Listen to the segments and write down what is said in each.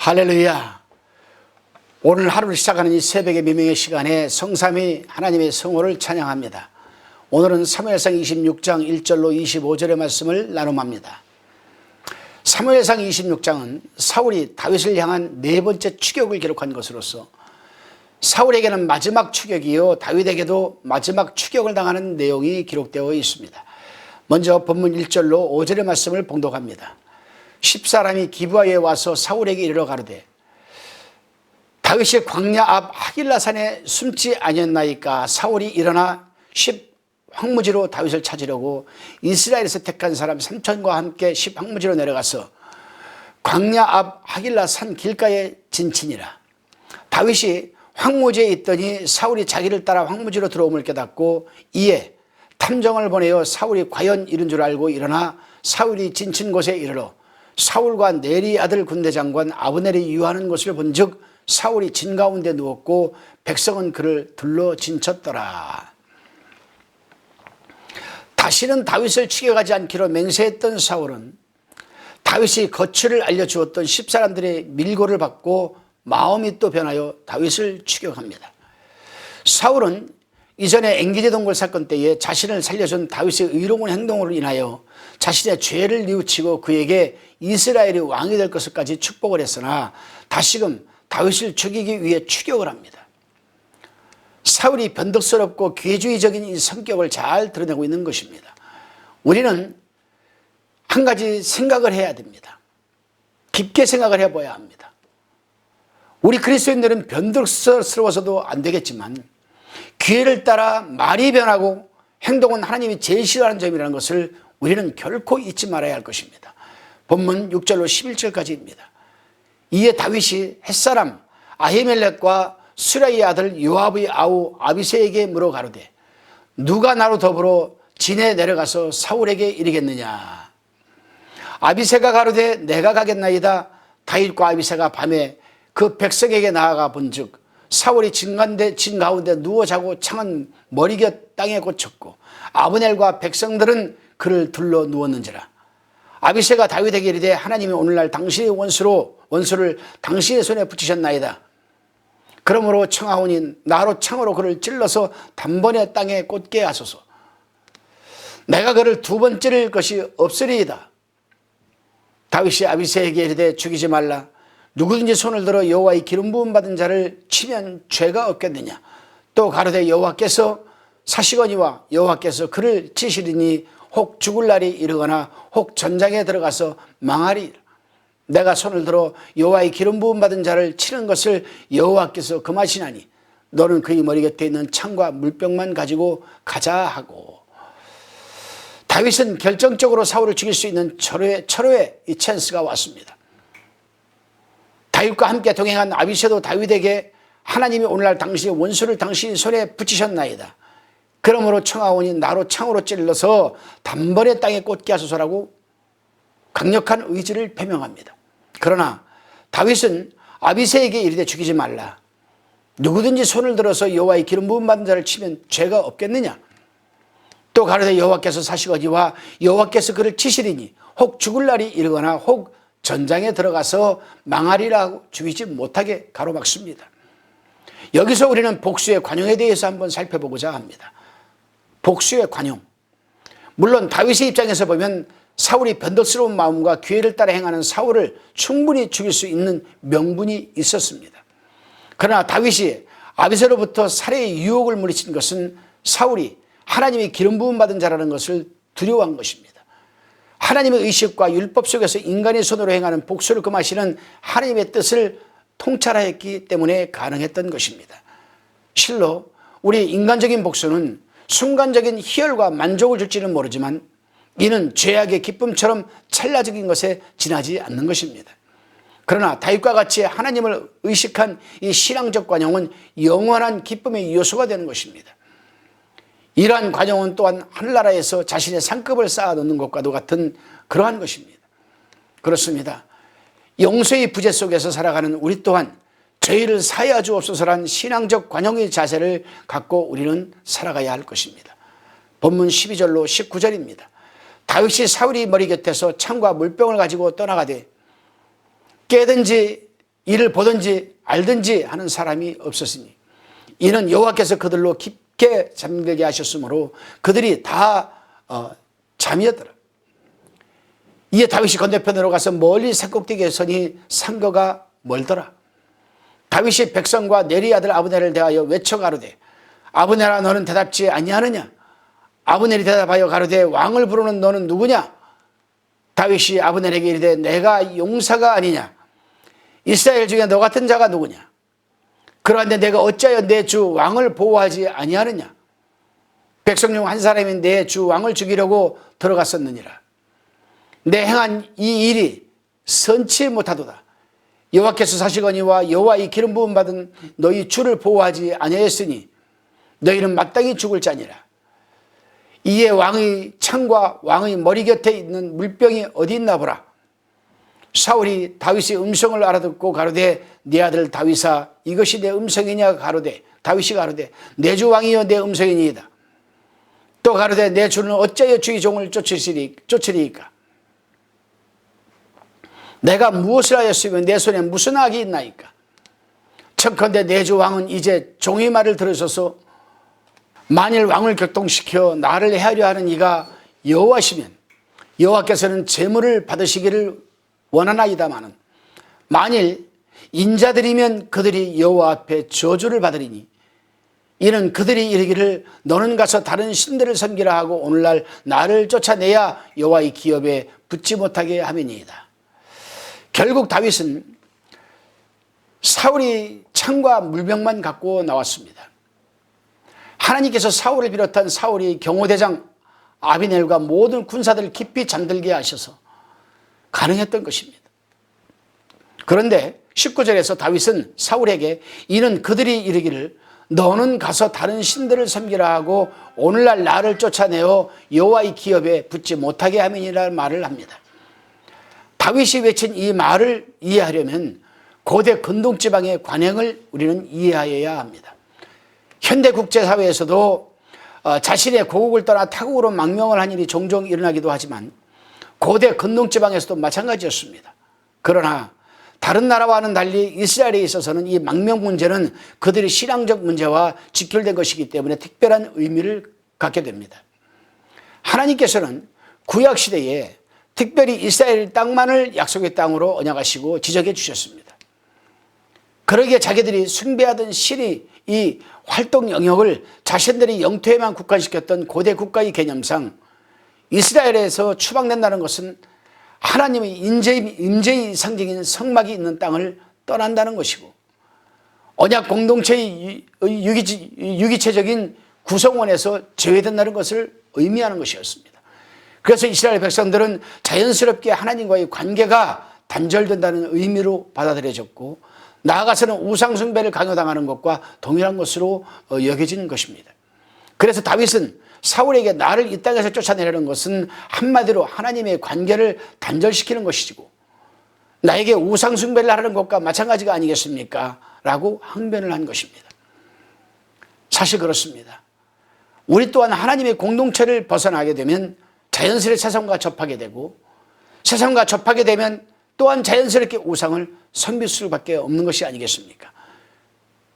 할렐루야. 오늘 하루를 시작하는 이 새벽의 미명의 시간에 성삼위 하나님의 성호를 찬양합니다. 오늘은 사무엘상 26장 1절로 25절의 말씀을 나눔합니다. 사무엘상 26장은 사울이 다윗을 향한 네 번째 추격을 기록한 것으로서 사울에게는 마지막 추격이요 다윗에게도 마지막 추격을 당하는 내용이 기록되어 있습니다. 먼저 본문 1절로 5절의 말씀을 봉독합니다. 10사람이 기브아에 와서 사울에게 이르러 가로되 다윗이 광야 앞 하길라산에 숨지 아니었나이까. 사울이 일어나 10 황무지로 다윗을 찾으려고 이스라엘에서 택한 사람 3천과 함께 10 황무지로 내려가서 광야 앞 하길라산 길가에 진치니라. 다윗이 황무지에 있더니 사울이 자기를 따라 황무지로 들어옴을 깨닫고 이에 탐정을 보내어 사울이 과연 이른 줄 알고 일어나 사울이 진친 곳에 이르러 사울과 네리 아들 군대장관 아브넬이 유하는 것을 본즉 사울이 진 가운데 누웠고 백성은 그를 둘러 진쳤더라. 다시는 다윗을 추격하지 않기로 맹세했던 사울은 다윗이 거취를 알려주었던 10사람들의 밀고를 받고 마음이 또 변하여 다윗을 추격합니다. 사울은 이전에 엥기디 동굴 사건 때에 자신을 살려준 다윗의 의로운 행동으로 인하여 자신의 죄를 뉘우치고 그에게 이스라엘이 왕이 될 것을까지 축복을 했으나 다시금 다윗을 죽이기 위해 추격을 합니다. 사울이 변덕스럽고 괴주의적인 이 성격을 잘 드러내고 있는 것입니다. 우리는 한 가지 생각을 해야 됩니다. 깊게 생각을 해봐야 합니다. 우리 그리스도인들은 변덕스러워서도 안 되겠지만 기회를 따라 말이 변하고 행동은 하나님이 제일 싫어하는 점이라는 것을 우리는 결코 잊지 말아야 할 것입니다. 본문 6절로 11절까지입니다. 이에 다윗이 햇사람 아히멜렉과 수라의 아들 요압의 아우 아비새에게 물어 가로되 누가 나로 더불어 진에 내려가서 사울에게 이르겠느냐. 아비새가 가로되 내가 가겠나이다. 다윗과 아비새가 밤에 그 백성에게 나아가 본즉 사울이 진 가운데 누워 자고 창은 머리곁 땅에 꽂혔고 아브넬과 백성들은 그를 둘러 누웠는지라. 아비새가 다윗에게 이르되 하나님이 오늘날 당신의 원수를 당신의 손에 붙이셨나이다. 그러므로 청하오니 나로 창으로 그를 찔러서 단번에 땅에 꽂게 하소서. 내가 그를 두 번 찌를 것이 없으리이다. 다윗이 아비새에게 이르되 죽이지 말라. 누구든지 손을 들어 여호와의 기름 부음 받은 자를 치면 죄가 없겠느냐. 또 가로되 여호와께서 사시거니와 여호와께서 그를 치시리니 혹 죽을 날이 이르거나 혹 전장에 들어가서 망하리라. 내가 손을 들어 여호와의 기름 부음 받은 자를 치는 것을 여호와께서 금하시나니 너는 그의 머리 곁에 있는 창과 물병만 가지고 가자 하고. 다윗은 결정적으로 사울을 죽일 수 있는 철호의 이 찬스가 왔습니다. 다윗과 함께 동행한 아비새도 다윗에게 하나님이 오늘날 당신의 원수를 당신의 손에 붙이셨나이다. 그러므로 청하오니 나로 창으로 찔러서 단번에 땅에 꽂게 하소서라고 강력한 의지를 표명합니다. 그러나 다윗은 아비새에게 이르되 죽이지 말라. 누구든지 손을 들어서 여호와의 기름 부음 받은 자를 치면 죄가 없겠느냐. 또 가로되 여호와께서 사시거니와 여호와께서 그를 치시리니 혹 죽을 날이 이르거나 혹 전장에 들어가서 망하리라 하고 죽이지 못하게 가로막습니다. 여기서 우리는 복수의 관용에 대해서 한번 살펴보고자 합니다. 복수의 관용. 물론 다윗의 입장에서 보면 사울이 변덕스러운 마음과 기회를 따라 행하는 사울을 충분히 죽일 수 있는 명분이 있었습니다. 그러나 다윗이 아비새로부터 살해의 유혹을 물리친 것은 사울이 하나님의 기름 부음 받은 자라는 것을 두려워한 것입니다. 하나님의 의식과 율법 속에서 인간의 손으로 행하는 복수를 금하시는 하나님의 뜻을 통찰하였기 때문에 가능했던 것입니다. 실로 우리 인간적인 복수는 순간적인 희열과 만족을 줄지는 모르지만 이는 죄악의 기쁨처럼 찰나적인 것에 지나지 않는 것입니다. 그러나 다윗과 같이 하나님을 의식한 이 신앙적 관용은 영원한 기쁨의 요소가 되는 것입니다. 이러한 관용은 또한 하늘나라에서 자신의 상급을 쌓아놓는 것과도 같은 그러한 것입니다. 그렇습니다. 용서의 부재 속에서 살아가는 우리 또한 죄를 사하여 주옵소서란 신앙적 관용의 자세를 갖고 우리는 살아가야 할 것입니다. 본문 12절로 19절입니다. 다윗이 사울이 머리 곁에서 창과 물병을 가지고 떠나가되 깨든지 이를 보든지 알든지 하는 사람이 없었으니 이는 여호와께서 그들로 깊게 잠들게 하셨으므로 그들이 다 잠이었더라. 이에 다윗이 건너편으로 가서 멀리 산꼭대기에 서니 상거가 멀더라. 다윗이 백성과 네리 아들 아브넬을 대하여 외쳐 가로되 아브넬아 너는 대답지 아니하느냐. 아브넬이 대답하여 가로되 왕을 부르는 너는 누구냐. 다윗이 아브넬에게 이르되 내가 용사가 아니냐. 이스라엘 중에 너 같은 자가 누구냐. 그러한데 내가 어찌하여 내 주 왕을 보호하지 아니하느냐. 백성 중 한 사람이 내 주 왕을 죽이려고 들어갔었느니라. 내 행한 이 일이 선치 못하도다. 여호와께서 사시거니와 여호와의 기름 부음 받은 너희 주를 보호하지 아니하였으니 너희는 마땅히 죽을 자니라. 이에 왕의 창과 왕의 머리 곁에 있는 물병이 어디 있나 보라. 사울이 다윗의 음성을 알아듣고 가로되 네 아들 다윗아 이것이 내 음성이냐 가로되 다윗이 가로되 내 주 왕이여 내 음성이니이다. 또 가로되 내 주는 어찌하여 주의 종을 쫓으리이까. 내가 무엇을 하였으면 내 손에 무슨 악이 있나이까. 청컨대 내 주 왕은 이제 종의 말을 들으셔서 만일 왕을 격동시켜 나를 해하려 하는 이가 여호와시면 여호와께서는 제물을 받으시기를 원하나이다마는 만일 인자들이면 그들이 여호와 앞에 저주를 받으리니 이는 그들이 이르기를 너는 가서 다른 신들을 섬기라 하고 오늘날 나를 쫓아내야 여호와의 기업에 붙지 못하게 함이니이다. 결국 다윗은 사울이 창과 물병만 갖고 나왔습니다. 하나님께서 사울을 비롯한 사울이 경호대장 아비넬과 모든 군사들을 깊이 잠들게 하셔서 가능했던 것입니다. 그런데 19절에서 다윗은 사울에게 이는 그들이 이르기를 너는 가서 다른 신들을 섬기라 하고 오늘날 나를 쫓아내어 여호와의 기업에 붙지 못하게 함이니라는 말을 합니다. 다윗이 외친 이 말을 이해하려면 고대 근동지방의 관행을 우리는 이해하여야 합니다. 현대 국제사회에서도 자신의 고국을 떠나 타국으로 망명을 한 일이 종종 일어나기도 하지만 고대 근동지방에서도 마찬가지였습니다. 그러나 다른 나라와는 달리 이스라엘에 있어서는 이 망명 문제는 그들의 신앙적 문제와 직결된 것이기 때문에 특별한 의미를 갖게 됩니다. 하나님께서는 구약시대에 특별히 이스라엘 땅만을 약속의 땅으로 언약하시고 지적해 주셨습니다. 그러기에 자기들이 숭배하던 신이 이 활동 영역을 자신들의 영토에만 국한시켰던 고대 국가의 개념상 이스라엘에서 추방된다는 것은 하나님의 임재의 상징인 성막이 있는 땅을 떠난다는 것이고 언약 공동체의 유기체적인 구성원에서 제외된다는 것을 의미하는 것이었습니다. 그래서 이스라엘 백성들은 자연스럽게 하나님과의 관계가 단절된다는 의미로 받아들여졌고 나아가서는 우상숭배를 강요당하는 것과 동일한 것으로 여겨진 것입니다. 그래서 다윗은 사울에게 나를 이 땅에서 쫓아내려는 것은 한마디로 하나님의 관계를 단절시키는 것이고 나에게 우상숭배를 하는 것과 마찬가지가 아니겠습니까? 라고 항변을 한 것입니다. 사실 그렇습니다. 우리 또한 하나님의 공동체를 벗어나게 되면 자연스레 세상과 접하게 되고 세상과 접하게 되면 또한 자연스럽게 우상을 섬길 수밖에 없는 것이 아니겠습니까?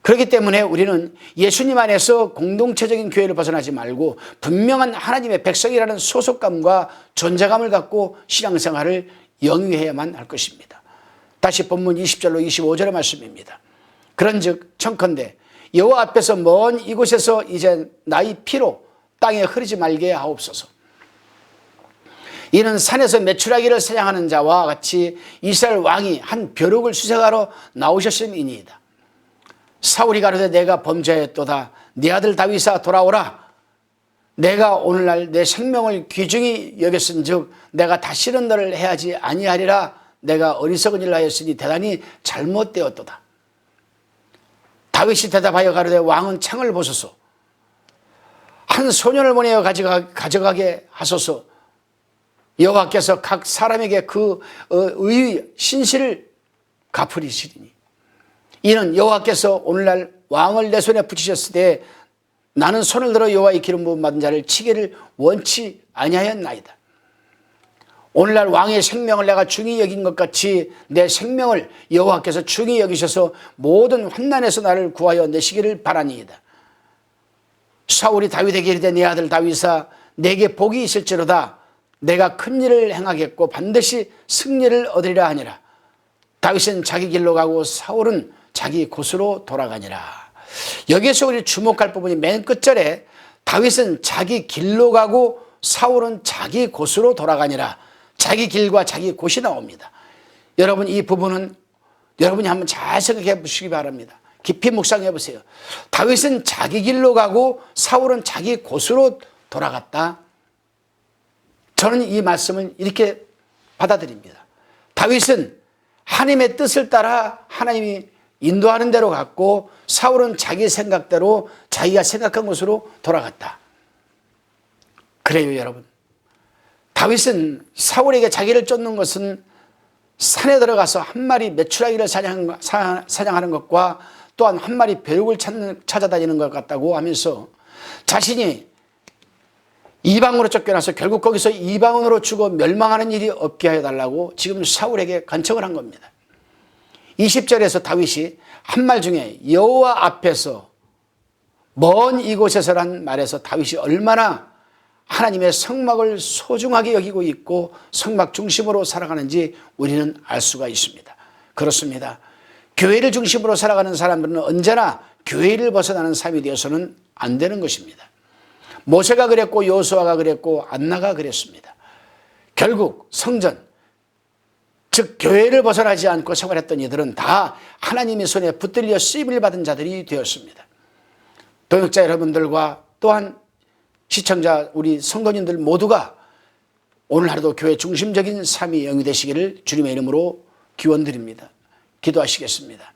그렇기 때문에 우리는 예수님 안에서 공동체적인 교회를 벗어나지 말고 분명한 하나님의 백성이라는 소속감과 존재감을 갖고 신앙생활을 영위해야만 할 것입니다. 다시 본문 20절로 25절의 말씀입니다. 그런즉 청컨대 여호와 앞에서 먼 이곳에서 이제 나의 피로 땅에 흐르지 말게 하옵소서. 이는 산에서 메추라기를 사냥하는 자와 같이 이스라엘 왕이 한 벼룩을 수색하러 나오셨음이니이다. 사울이 가로되 내가 범죄하였도다. 네 아들 다윗아 돌아오라. 내가 오늘날 내 생명을 귀중히 여겼은즉 내가 다시는 너를 해하지 아니하리라. 내가 어리석은 일을 하였으니 대단히 잘못되었도다. 다윗이 대답하여 가로되 왕은 창을 보소서. 한 소년을 보내어 가져가게 하소서. 여호와께서 각 사람에게 그 의의 신실을 갚으리시리니 이는 여호와께서 오늘날 왕을 내 손에 붙이셨을 때 나는 손을 들어 여호와의 기름 부음 받은 자를 치기를 원치 아니하였나이다. 오늘날 왕의 생명을 내가 중히 여긴 것 같이 내 생명을 여호와께서 중히 여기셔서 모든 환난에서 나를 구하여 내시기를 바라니이다. 사울이 다윗에게 이르되 내 아들 다윗아 내게 복이 있을지로다. 내가 큰 일을 행하겠고 반드시 승리를 얻으리라 하니라. 다윗은 자기 길로 가고 사울은 자기 곳으로 돌아가니라. 여기에서 우리 주목할 부분이 맨 끝절에 다윗은 자기 길로 가고 사울은 자기 곳으로 돌아가니라. 자기 길과 자기 곳이 나옵니다. 여러분, 이 부분은 여러분이 한번 잘 생각해 보시기 바랍니다. 깊이 묵상해 보세요. 다윗은 자기 길로 가고 사울은 자기 곳으로 돌아갔다. 저는 이 말씀을 이렇게 받아들입니다. 다윗은 하나님의 뜻을 따라 하나님이 인도하는 대로 갔고 사울은 자기 생각대로 자기가 생각한 곳으로 돌아갔다. 그래요, 여러분. 다윗은 사울에게 자기를 쫓는 것은 산에 들어가서 한 마리 메추라기를 사냥하는 것과 또한 한 마리 벼룩을 찾아다니는 것 같다고 하면서 자신이 이방으로 쫓겨나서 결국 거기서 이방원으로 죽어 멸망하는 일이 없게 하여 달라고 지금 사울에게 간청을 한 겁니다. 20절에서 다윗이 한 말 중에 여호와 앞에서 먼 이곳에서란 말에서 다윗이 얼마나 하나님의 성막을 소중하게 여기고 있고 성막 중심으로 살아가는지 우리는 알 수가 있습니다. 그렇습니다. 교회를 중심으로 살아가는 사람들은 언제나 교회를 벗어나는 삶이 되어서는 안 되는 것입니다. 모세가 그랬고 여호수아가 그랬고 안나가 그랬습니다. 결국 성전, 즉 교회를 벗어나지 않고 생활했던 이들은 다 하나님의 손에 붙들려 쓰임을 받은 자들이 되었습니다. 동역자 여러분들과 또한 시청자 우리 성도님들 모두가 오늘 하루도 교회 중심적인 삶이 영위되시기를 주님의 이름으로 기원드립니다. 기도하시겠습니다.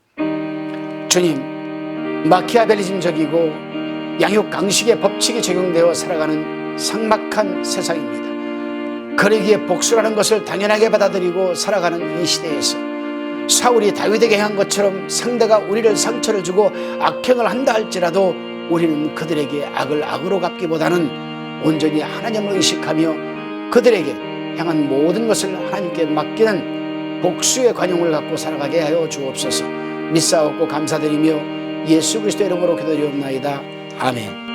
주님, 마키아벨리즘적이고 양육 강식의 법칙이 적용되어 살아가는 삭막한 세상입니다. 그러기에 복수라는 것을 당연하게 받아들이고 살아가는 이 시대에서 사울이 다윗에게 행한 것처럼 상대가 우리를 상처를 주고 악행을 한다 할지라도 우리는 그들에게 악을 악으로 갚기보다는 온전히 하나님을 의식하며 그들에게 향한 모든 것을 하나님께 맡기는 복수의 관용을 갖고 살아가게 하여 주옵소서. 믿사옵고 감사드리며 예수 그리스도의 이름으로 기도드리옵나이다. 아멘.